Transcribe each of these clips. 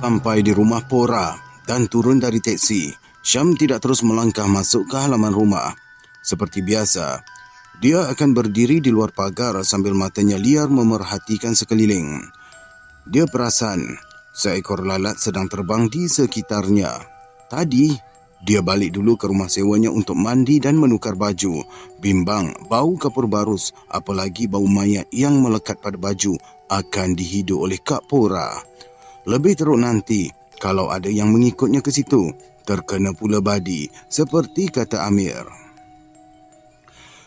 Sampai di rumah Pora dan turun dari teksi, Syam tidak terus melangkah masuk ke halaman rumah. Seperti biasa, dia akan berdiri di luar pagar sambil matanya liar memerhatikan sekeliling. Dia perasan seekor lalat sedang terbang di sekitarnya. Tadi, dia balik dulu ke rumah sewanya untuk mandi dan menukar baju. Bimbang bau kapur barus, apalagi bau mayat yang melekat pada baju akan dihidu oleh Kak Pora. Lebih teruk nanti kalau ada yang mengikutnya ke situ, terkena pula badi, seperti kata Amir.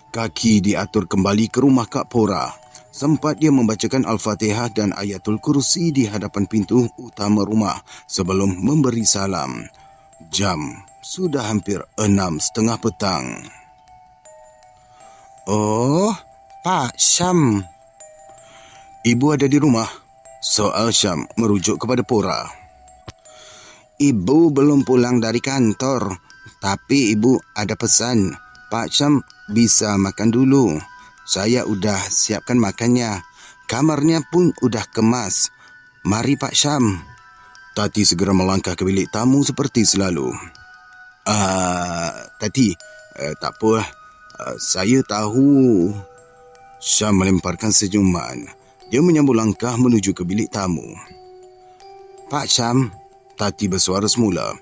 Kaki diatur kembali ke rumah Kak Pora. Sempat dia membacakan Al-Fatihah dan Ayatul Kursi di hadapan pintu utama rumah sebelum memberi salam. Jam sudah hampir 6:30 petang. "Oh, Pak Syam." "Ibu ada di rumah?" soal Syam merujuk kepada Pora. "Ibu belum pulang dari kantor, tapi ibu ada pesan. Pak Syam bisa makan dulu. Saya udah siapkan makannya. Kamarnya pun udah kemas. Mari Pak Syam." Tati segera melangkah ke bilik tamu seperti selalu. Tati, tak apa. Saya tahu." Syam melemparkan senyuman. Dia menyambung langkah menuju ke bilik tamu. "Pak Syam." Tati bersuara semula.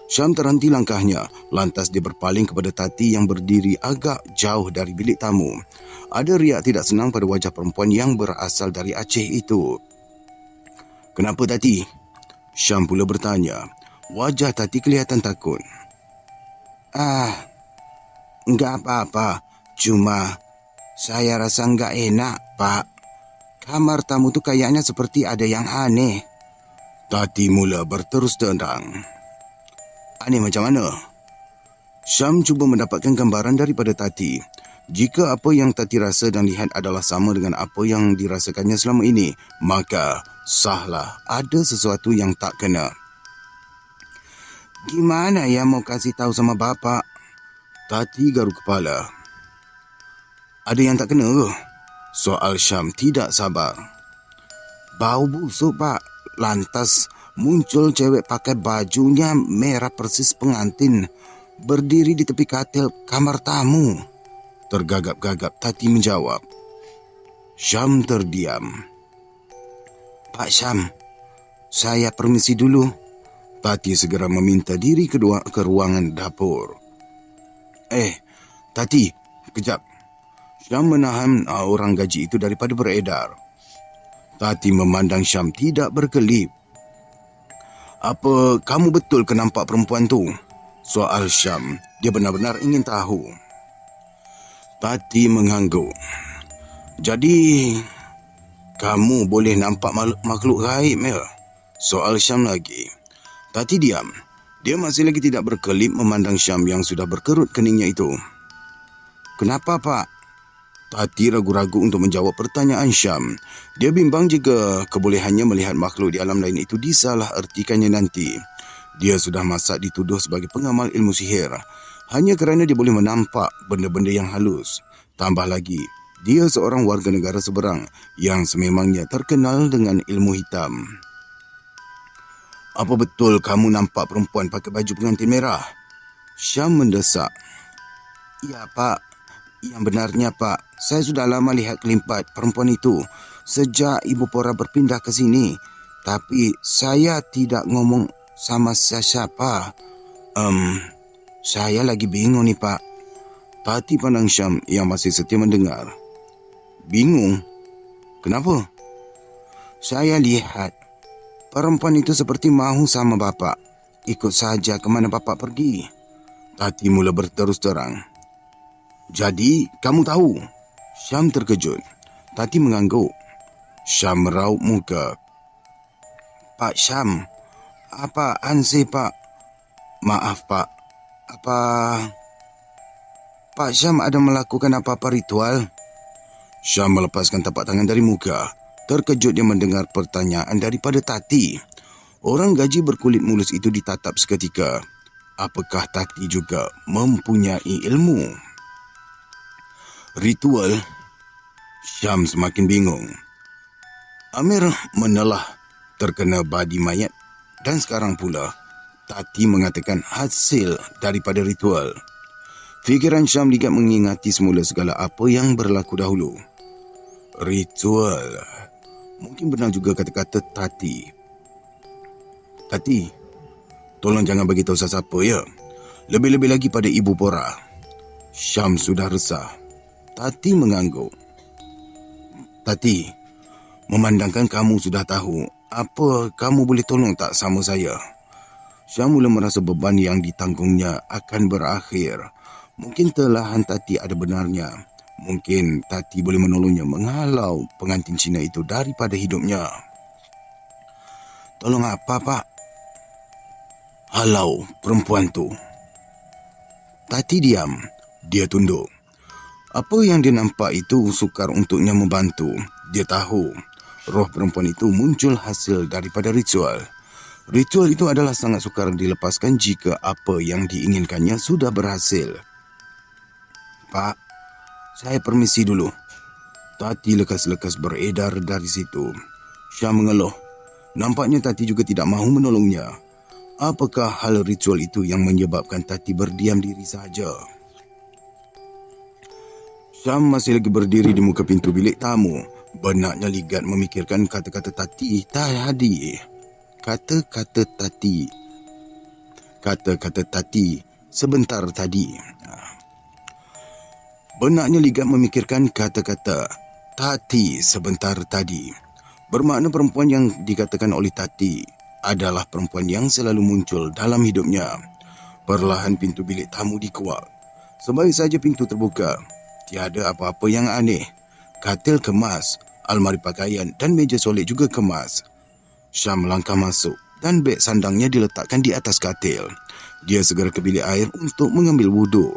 Syam terhenti langkahnya, lantas dia berpaling kepada Tati yang berdiri agak jauh dari bilik tamu. Ada riak tidak senang pada wajah perempuan yang berasal dari Aceh itu. "Kenapa Tati?" Syam pula bertanya. Wajah Tati kelihatan takut. Enggak apa-apa. Cuma saya rasa enggak enak, Pak. Kamar tamu tu kayaknya seperti ada yang aneh." Tati mula berterus terang. "Aneh macam mana?" Syam cuba mendapatkan gambaran daripada Tati. Jika apa yang Tati rasa dan lihat adalah sama dengan apa yang dirasakannya selama ini, maka sahlah ada sesuatu yang tak kena. "Gimana ya mau kasih tahu sama bapak?" Tati garuk kepala. "Ada yang tak kena ke?" soal Syam tidak sabar. "Bau busuk, Pak. Lantas muncul cewek pakai bajunya merah persis pengantin, berdiri di tepi katil kamar tamu." Tergagap-gagap Tati menjawab. Syam terdiam. "Pak Syam, saya permisi dulu." Tati segera meminta diri kedua ke ruangan dapur. Tati, kejap." Syam menahan orang gaji itu daripada beredar. Tati memandang Syam tidak berkelip. "Apa kamu betul ke nampak perempuan tu?" soal Syam. Dia benar-benar ingin tahu. Tati mengangguk. "Jadi, kamu boleh nampak makhluk gaib ya?" soal Syam lagi. Tati diam. Dia masih lagi tidak berkelip memandang Syam yang sudah berkerut keningnya itu. "Kenapa, Pak?" Tati ragu-ragu untuk menjawab pertanyaan Syam. Dia bimbang jika kebolehannya melihat makhluk di alam lain itu disalah ertikannya nanti. Dia sudah masak dituduh sebagai pengamal ilmu sihir, hanya kerana dia boleh menampak benda-benda yang halus. Tambah lagi, dia seorang warga negara seberang yang sememangnya terkenal dengan ilmu hitam. "Apa betul kamu nampak perempuan pakai baju pengantin merah?" Syam mendesak. "Ya, Pak. Yang benarnya, Pak, saya sudah lama lihat kelimpat perempuan itu sejak Ibu Pora berpindah ke sini. Tapi saya tidak ngomong sama siapa. Saya lagi bingung nih, Pak." Tati pandang Syam yang masih setia mendengar. "Bingung? Kenapa?" "Saya lihat perempuan itu seperti mahu sama Bapak. Ikut saja ke mana Bapak pergi." Tati mula berterus terang. "Jadi, kamu tahu?" Syam terkejut. Tati mengangguk. Syam meraup muka. "Pak Syam, apaan sih, Pak? Maaf, Pak. Apa Pak Syam ada melakukan apa-apa ritual?" Syam melepaskan tapak tangan dari muka. Terkejut dia mendengar pertanyaan daripada Tati. Orang gaji berkulit mulus itu ditatap seketika. Apakah Tati juga mempunyai ilmu? "Ritual?" Syam semakin bingung. "Amir menelah terkena badi mayat Dan sekarang pula, Tati mengatakan hasil daripada ritual. Fikiran Syam ligat mengingati semula segala apa yang berlaku dahulu. Ritual. Mungkin benar juga kata-kata Tati. Tati, tolong jangan bagi tahu siapa ya. Lebih-lebih lagi pada Ibu Pora. Syam sudah resah. Tati mengangguk. Tati, memandangkan kamu sudah tahu, apa kamu boleh tolong tak sama saya? Syam mula merasa beban yang ditanggungnya akan berakhir. Mungkin telahan Tati ada benarnya. Mungkin Tati boleh menolongnya menghalau pengantin Cina itu daripada hidupnya. Tolong apa, Pak? Halau perempuan tu. Tati diam. Dia tunduk. Apa yang dia nampak itu sukar untuknya membantu. Dia tahu roh perempuan itu muncul hasil daripada ritual. Ritual itu adalah sangat sukar dilepaskan jika apa yang diinginkannya sudah berhasil. Pak, saya permisi dulu. Tati lekas-lekas beredar dari situ. Syam mengeluh. Nampaknya Tati juga tidak mahu menolongnya. Apakah hal ritual itu yang menyebabkan Tati berdiam diri saja? Syam masih lagi berdiri di muka pintu bilik tamu. Benaknya ligat memikirkan kata-kata Tati tadi. Kata-kata Tati sebentar tadi. Benaknya ligat memikirkan kata-kata Tati sebentar tadi. Bermakna perempuan yang dikatakan oleh Tati adalah perempuan yang selalu muncul dalam hidupnya. Perlahan pintu bilik tamu dikuak. Sebaik saja pintu terbuka, tiada apa-apa yang aneh. Katil kemas, almari pakaian dan meja solik juga kemas. Syam melangkah masuk dan beg sandangnya diletakkan di atas katil. Dia segera ke bilik air untuk mengambil wuduk.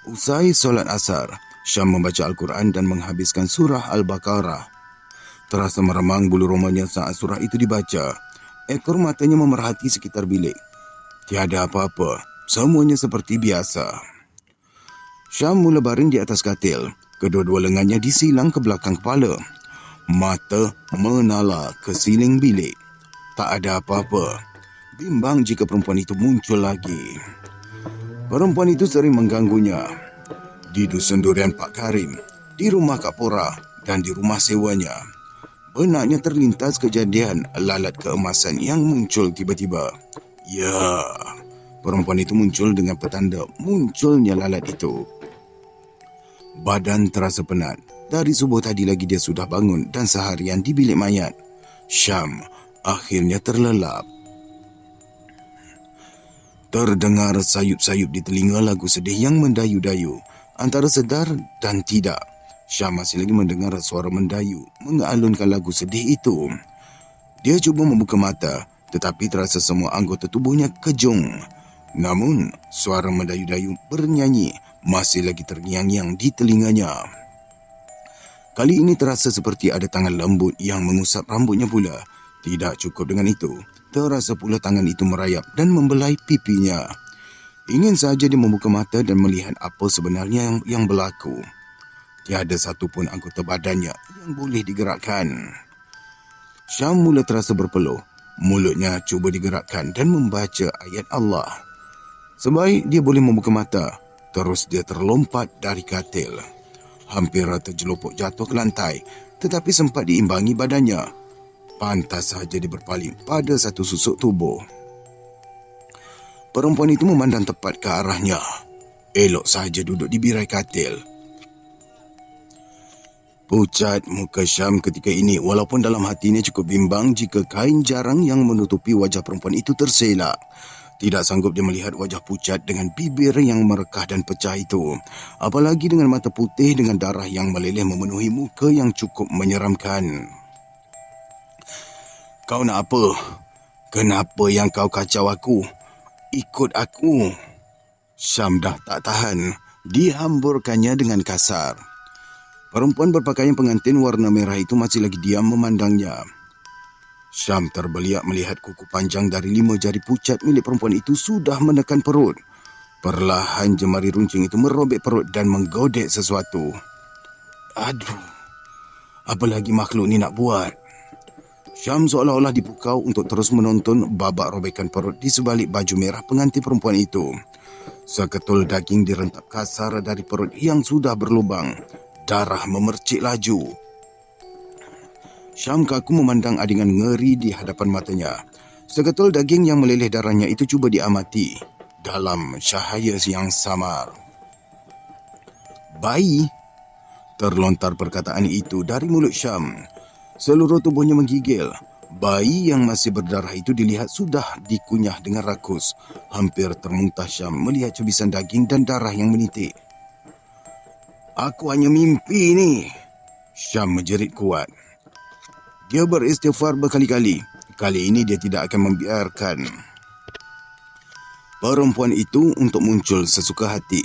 Usai solat asar, Syam membaca Al-Quran dan menghabiskan surah Al-Baqarah. Terasa meremang bulu romanya saat surah itu dibaca. Ekor matanya memerhati sekitar bilik. Tiada apa-apa, semuanya seperti biasa. Syam mula baring di atas katil. Kedua-dua lengannya disilang ke belakang kepala. Mata menala ke siling bilik. Tak ada apa-apa. Bimbang jika perempuan itu muncul lagi. Perempuan itu sering mengganggunya. Di Dusun Durian Pak Karim, di rumah Kak Pora dan di rumah sewanya. Benaknya terlintas kejadian lalat keemasan yang muncul tiba-tiba. Ya, perempuan itu muncul dengan petanda munculnya lalat itu. Badan terasa penat. Dari subuh tadi lagi dia sudah bangun dan seharian di bilik mayat. Syam akhirnya terlelap. Terdengar sayup-sayup di telinga lagu sedih yang mendayu-dayu. Antara sedar dan tidak, Syam masih lagi mendengar suara mendayu mengalunkan lagu sedih itu. Dia cuba membuka mata, tetapi terasa semua anggota tubuhnya kejung. Namun, suara mendayu-dayu bernyanyi masih lagi terngiang-ngiang di telinganya. Kali ini terasa seperti ada tangan lembut yang mengusap rambutnya pula. Tidak cukup dengan itu, terasa pula tangan itu merayap dan membelai pipinya. Ingin saja dia membuka mata dan melihat apa sebenarnya yang berlaku. Tiada satu pun anggota badannya yang boleh digerakkan. Syam mula terasa berpeluh. Mulutnya cuba digerakkan dan membaca ayat Allah. Sebaik dia boleh membuka mata, terus dia terlompat dari katil. Hampir terjelupuk jatuh ke lantai, tetapi sempat diimbangi badannya. Pantas saja dia berpaling pada satu susuk tubuh. Perempuan itu memandang tepat ke arahnya. Elok saja duduk di birai katil. Pucat muka Syam ketika ini walaupun dalam hatinya cukup bimbang jika kain jarang yang menutupi wajah perempuan itu terselak. Tidak sanggup dia melihat wajah pucat dengan bibir yang merekah dan pecah itu. Apalagi dengan mata putih dengan darah yang meleleh memenuhi muka yang cukup menyeramkan. Kau nak apa? Kenapa yang kau kacau aku? Ikut aku. Syam dah tak tahan. Dihamburkannya dengan kasar. Perempuan berpakaian pengantin warna merah itu masih lagi diam memandangnya. Syam terbeliak melihat kuku panjang dari 5 jari pucat milik perempuan itu sudah menekan perut. Perlahan jemari runcing itu merobek perut dan menggodek sesuatu. Aduh, apa lagi makhluk ni nak buat? Syam seolah-olah dipukau untuk terus menonton babak robekan perut di sebalik baju merah pengantin perempuan itu. Seketul daging direntap kasar dari perut yang sudah berlubang. Darah memercik laju. Syam kaku memandang adegan ngeri di hadapan matanya. Seketul daging yang meleleh darahnya itu cuba diamati dalam cahaya yang samar. Bayi? Terlontar perkataan itu dari mulut Syam. Seluruh tubuhnya menggigil. Bayi yang masih berdarah itu dilihat sudah dikunyah dengan rakus. Hampir termuntah Syam melihat cebisan daging dan darah yang menitik. Aku hanya mimpi ni. Syam menjerit kuat. Dia beristighfar berkali-kali. Kali ini dia tidak akan membiarkan perempuan itu untuk muncul sesuka hati.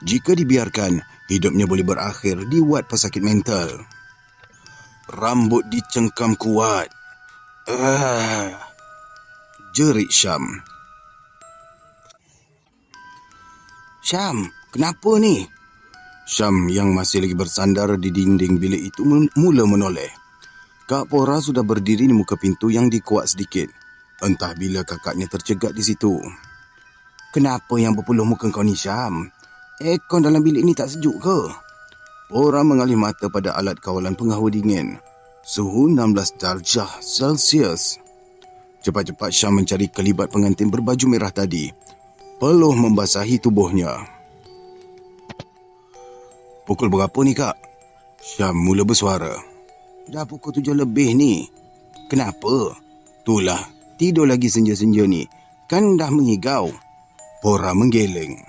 Jika dibiarkan, hidupnya boleh berakhir di wad pesakit mental. Rambut dicengkam kuat. Jerit Syam. Syam, kenapa ni? Syam yang masih lagi bersandar di dinding bilik itu mula menoleh. Kak Pora sudah berdiri di muka pintu yang dikuat sedikit. Entah bila kakaknya tercegat di situ. Kenapa yang berpeluh muka kau ni, Syam? Aircon dalam bilik ni tak sejuk ke? Orang mengalih mata pada alat kawalan penghawa dingin. Suhu 16 darjah Celsius. Cepat-cepat Syam mencari kelibat pengantin berbaju merah tadi. Peluh membasahi tubuhnya. Pukul berapa ni, Kak? Syam mula bersuara. Dah pukul 7 lebih ni. Kenapa? Itulah, tidur lagi senja-senja ni. Kan dah mengigau. Pora menggeleng.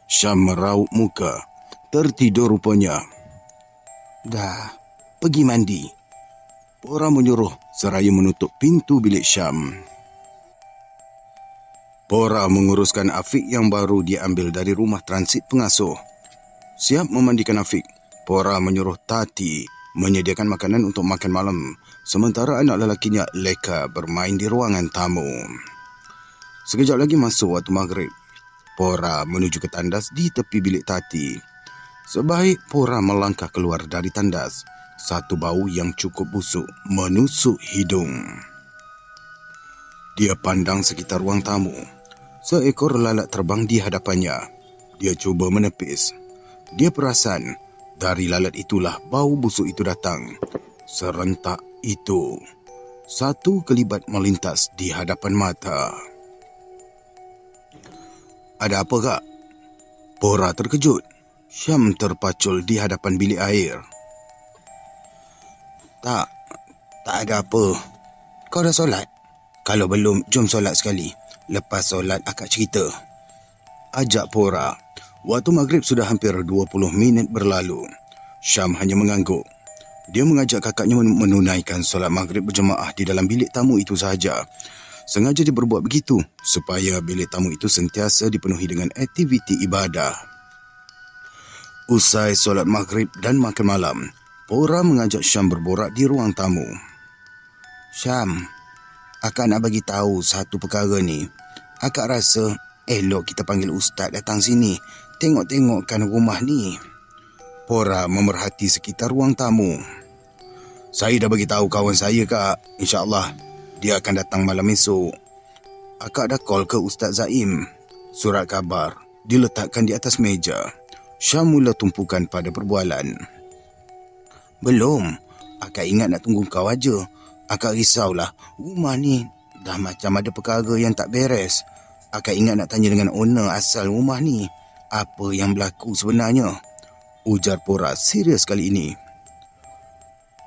Syam meraup muka. Tertidur rupanya. Dah, pergi mandi. Pora menyuruh seraya menutup pintu bilik Syam. Pora menguruskan Afiq yang baru diambil dari rumah transit pengasuh. Siap memandikan Afiq, Pora menyuruh Tati menyediakan makanan untuk makan malam, sementara anak lelakinya Leka bermain di ruangan tamu. Sekejap lagi masuk waktu maghrib. Pora menuju ke tandas di tepi bilik Tati. Sebaik Pora melangkah keluar dari tandas, satu bau yang cukup busuk menusuk hidung. Dia pandang sekitar ruang tamu. Seekor lalat terbang di hadapannya. Dia cuba menepis. Dia perasan dari lalat itulah bau busuk itu datang. Serentak itu, satu kelibat melintas di hadapan mata. Ada apa, Kak? Pora terkejut. Syam terpacul di hadapan bilik air. Tak ada apa. Kau dah solat? Kalau belum, jom solat sekali. Lepas solat, akak cerita. Ajak Pora. Waktu maghrib sudah hampir 20 minit berlalu. Syam hanya mengangguk. Dia mengajak kakaknya menunaikan solat maghrib berjemaah di dalam bilik tamu itu sahaja. Sengaja dia berbuat begitu supaya bilik tamu itu sentiasa dipenuhi dengan aktiviti ibadah. Usai solat maghrib dan makan malam, Pora mengajak Syam berborak di ruang tamu. Syam, akak nak bagi tahu satu perkara ni. Akak rasa elok kita panggil ustaz datang sini, tengok-tengokkan rumah ni. Pora memerhati sekitar ruang tamu. Saya dah bagi tahu kawan saya, Kak. InsyaAllah dia akan datang malam esok. Akak dah call ke Ustaz Zaim. Surat khabar diletakkan di atas meja. Syam mula tumpukan pada perbualan. Belum. Akak ingat nak tunggu kau aja. Akak risaulah. Rumah ni dah macam ada perkara yang tak beres. Akak ingat nak tanya dengan owner asal rumah ni. Apa yang berlaku sebenarnya? Ujar Pora serius kali ini.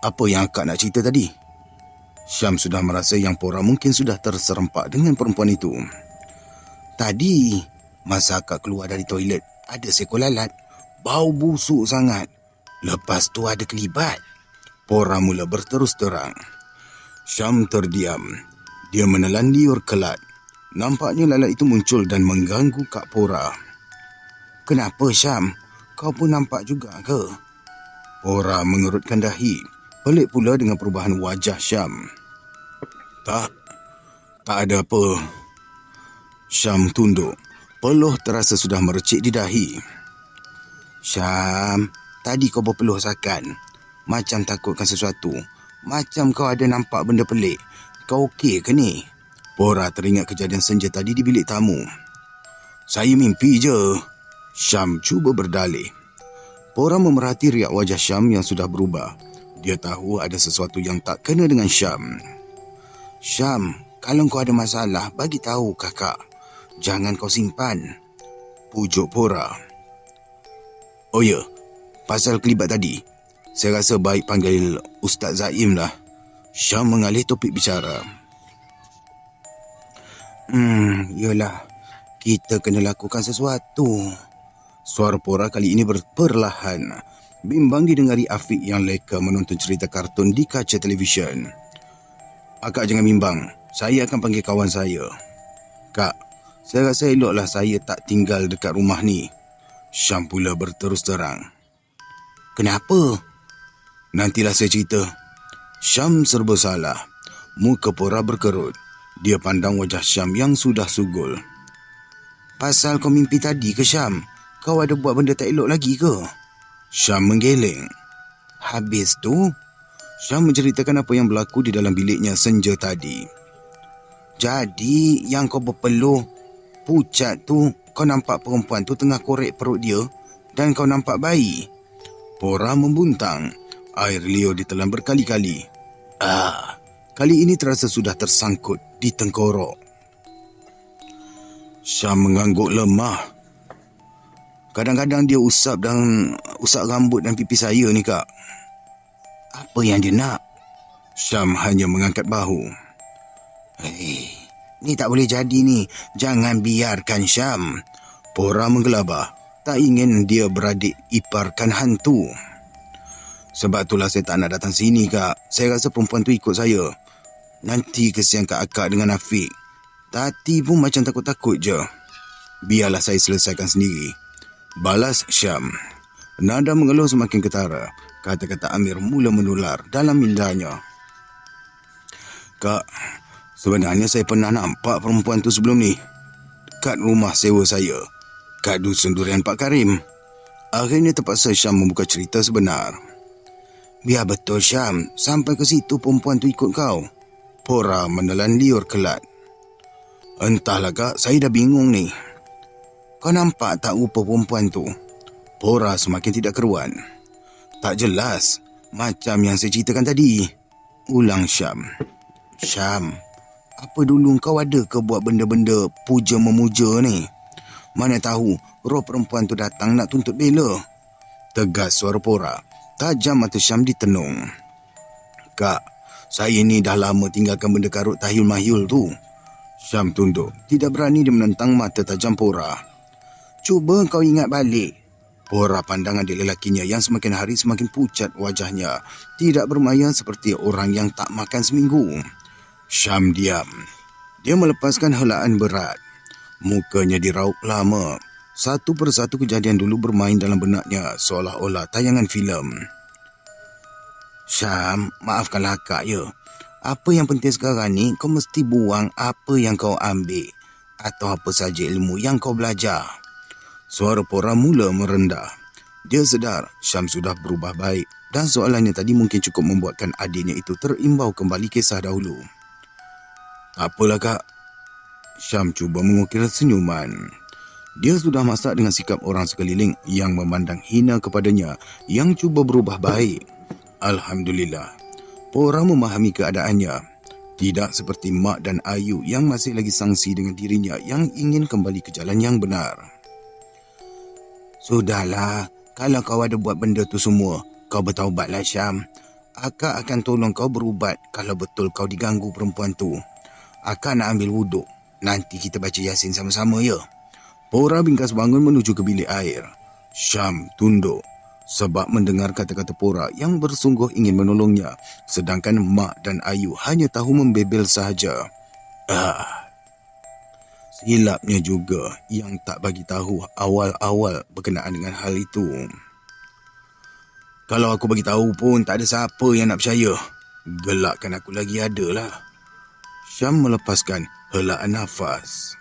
Apa yang akak nak cerita tadi? Syam sudah merasa yang Pora mungkin sudah terserempak dengan perempuan itu. Tadi, masa akak keluar dari toilet, ada seekor lalat. Bau busuk sangat. Lepas tu ada kelibat. Pora mula berterus terang. Syam terdiam. Dia menelan liur kelat. Nampaknya lalat itu muncul dan mengganggu Kak Pora. Kenapa, Syam? Kau pun nampak juga ke? Pora mengerutkan dahi. Pelik pula dengan perubahan wajah Syam. Tak ada apa. Syam tunduk. Peluh terasa sudah mercik di dahi. Syam, tadi kau berpeluh sakan. Macam takutkan sesuatu. Macam kau ada nampak benda pelik. Kau okey ke ni? Pora teringat kejadian senja tadi di bilik tamu. Saya mimpi je. Syam cuba berdalih. Pora memerhati riak wajah Syam yang sudah berubah. Dia tahu ada sesuatu yang tak kena dengan Syam. Syam, kalau kau ada masalah, bagi tahu kakak. Jangan kau simpan, pujuk Pora. Oh ya, pasal kelibat tadi, saya rasa baik panggil Ustaz Zaim lah. Syam mengalih topik bicara. Yalah, kita kena lakukan sesuatu. Suara Pora kali ini perlahan. Bimbang didengari Afiq yang leka menonton cerita kartun di kaca televisyen. Akak jangan bimbang, saya akan panggil kawan saya. Kak, saya rasa eloklah saya tak tinggal dekat rumah ni. Syam pula berterus terang. Kenapa? Nantilah saya cerita. Syam serba salah. Muka Pora berkerut. Dia pandang wajah Syam yang sudah sugul. Pasal kau mimpi tadi ke Syam? Kau ada buat benda tak elok lagi ke? Syam menggeleng. Habis tu, Syam menceritakan apa yang berlaku di dalam biliknya senja tadi. Jadi, yang kau berpeluh pucat tu, kau nampak perempuan tu tengah korek perut dia dan kau nampak bayi. Pora membuntang. Air liur ditelan berkali-kali. Kali ini terasa sudah tersangkut di tengkorok. Syam mengangguk lemah. Kadang-kadang dia usap rambut dan pipi saya ni, Kak. Apa yang dia nak? Syam hanya mengangkat bahu. Ni tak boleh jadi ni. Jangan biarkan Syam. Pora menggelabah. Tak ingin dia beradik iparkan hantu. Sebab itulah saya tak nak datang sini, Kak. Saya rasa perempuan tu ikut saya. Nanti kesian Kak Akak dengan Afiq. Tati pun macam takut-takut je. Biarlah saya selesaikan sendiri, balas Syam. Nada mengeluh semakin ketara. Kata-kata Amir mula menular dalam mindanya. Kak, sebenarnya saya pernah nampak perempuan tu sebelum ni. Dekat rumah sewa saya. Kat Dusun Durian Pak Karim. Akhirnya terpaksa Syam membuka cerita sebenar. Biar betul Syam. Sampai ke situ perempuan tu ikut kau. Pora menelan liur kelat. Entahlah Kak, saya dah bingung ni. Kau nampak tak rupa perempuan tu? Pora semakin tidak keruan. Tak jelas. Macam yang saya ceritakan tadi. Ulang Syam. Syam, apa dulu kau ada ke buat benda-benda puja-memuja ni? Mana tahu roh perempuan tu datang nak tuntut bela. Tegas suara Pora. Tajam mata Syam ditenung. Kak, saya ni dah lama tinggalkan benda karut tahyul mahyul tu. Syam tunduk. Tidak berani dia menentang mata tajam Pora. Cuba kau ingat balik. Pora pandang adik lelakinya yang semakin hari semakin pucat wajahnya. Tidak bermaya seperti orang yang tak makan seminggu. Syam diam. Dia melepaskan helaan berat. Mukanya diraup lama. Satu persatu kejadian dulu bermain dalam benaknya seolah-olah tayangan filem. Syam, maafkanlah Kak ya. Apa yang penting sekarang ni, kau mesti buang apa yang kau ambil atau apa saja ilmu yang kau belajar. Suara Pora mula merendah. Dia sedar Syam sudah berubah baik dan soalannya tadi mungkin cukup membuatkan adiknya itu terimbau kembali kisah dahulu. Apalah Kak. Syam cuba mengukir senyuman. Dia sudah masak dengan sikap orang sekeliling yang memandang hina kepadanya yang cuba berubah baik. Alhamdulillah. Pora memahami keadaannya. Tidak seperti Mak dan Ayu yang masih lagi sangsi dengan dirinya yang ingin kembali ke jalan yang benar. Sudahlah, kalau kau ada buat benda tu semua, kau bertaubatlah Syam. Akak akan tolong kau berubat kalau betul kau diganggu perempuan tu. Akak nak ambil wuduk. Nanti kita baca Yasin sama-sama ya. Pora bingkas bangun menuju ke bilik air. Syam tunduk sebab mendengar kata-kata Pora yang bersungguh ingin menolongnya, sedangkan Mak dan Ayu hanya tahu membebel sahaja. Silapnya juga yang tak bagi tahu awal-awal berkenaan dengan hal itu. Kalau aku bagi tahu pun tak ada siapa yang nak percaya. Gelakkan aku lagi adalah. Syam melepaskan helaan nafas.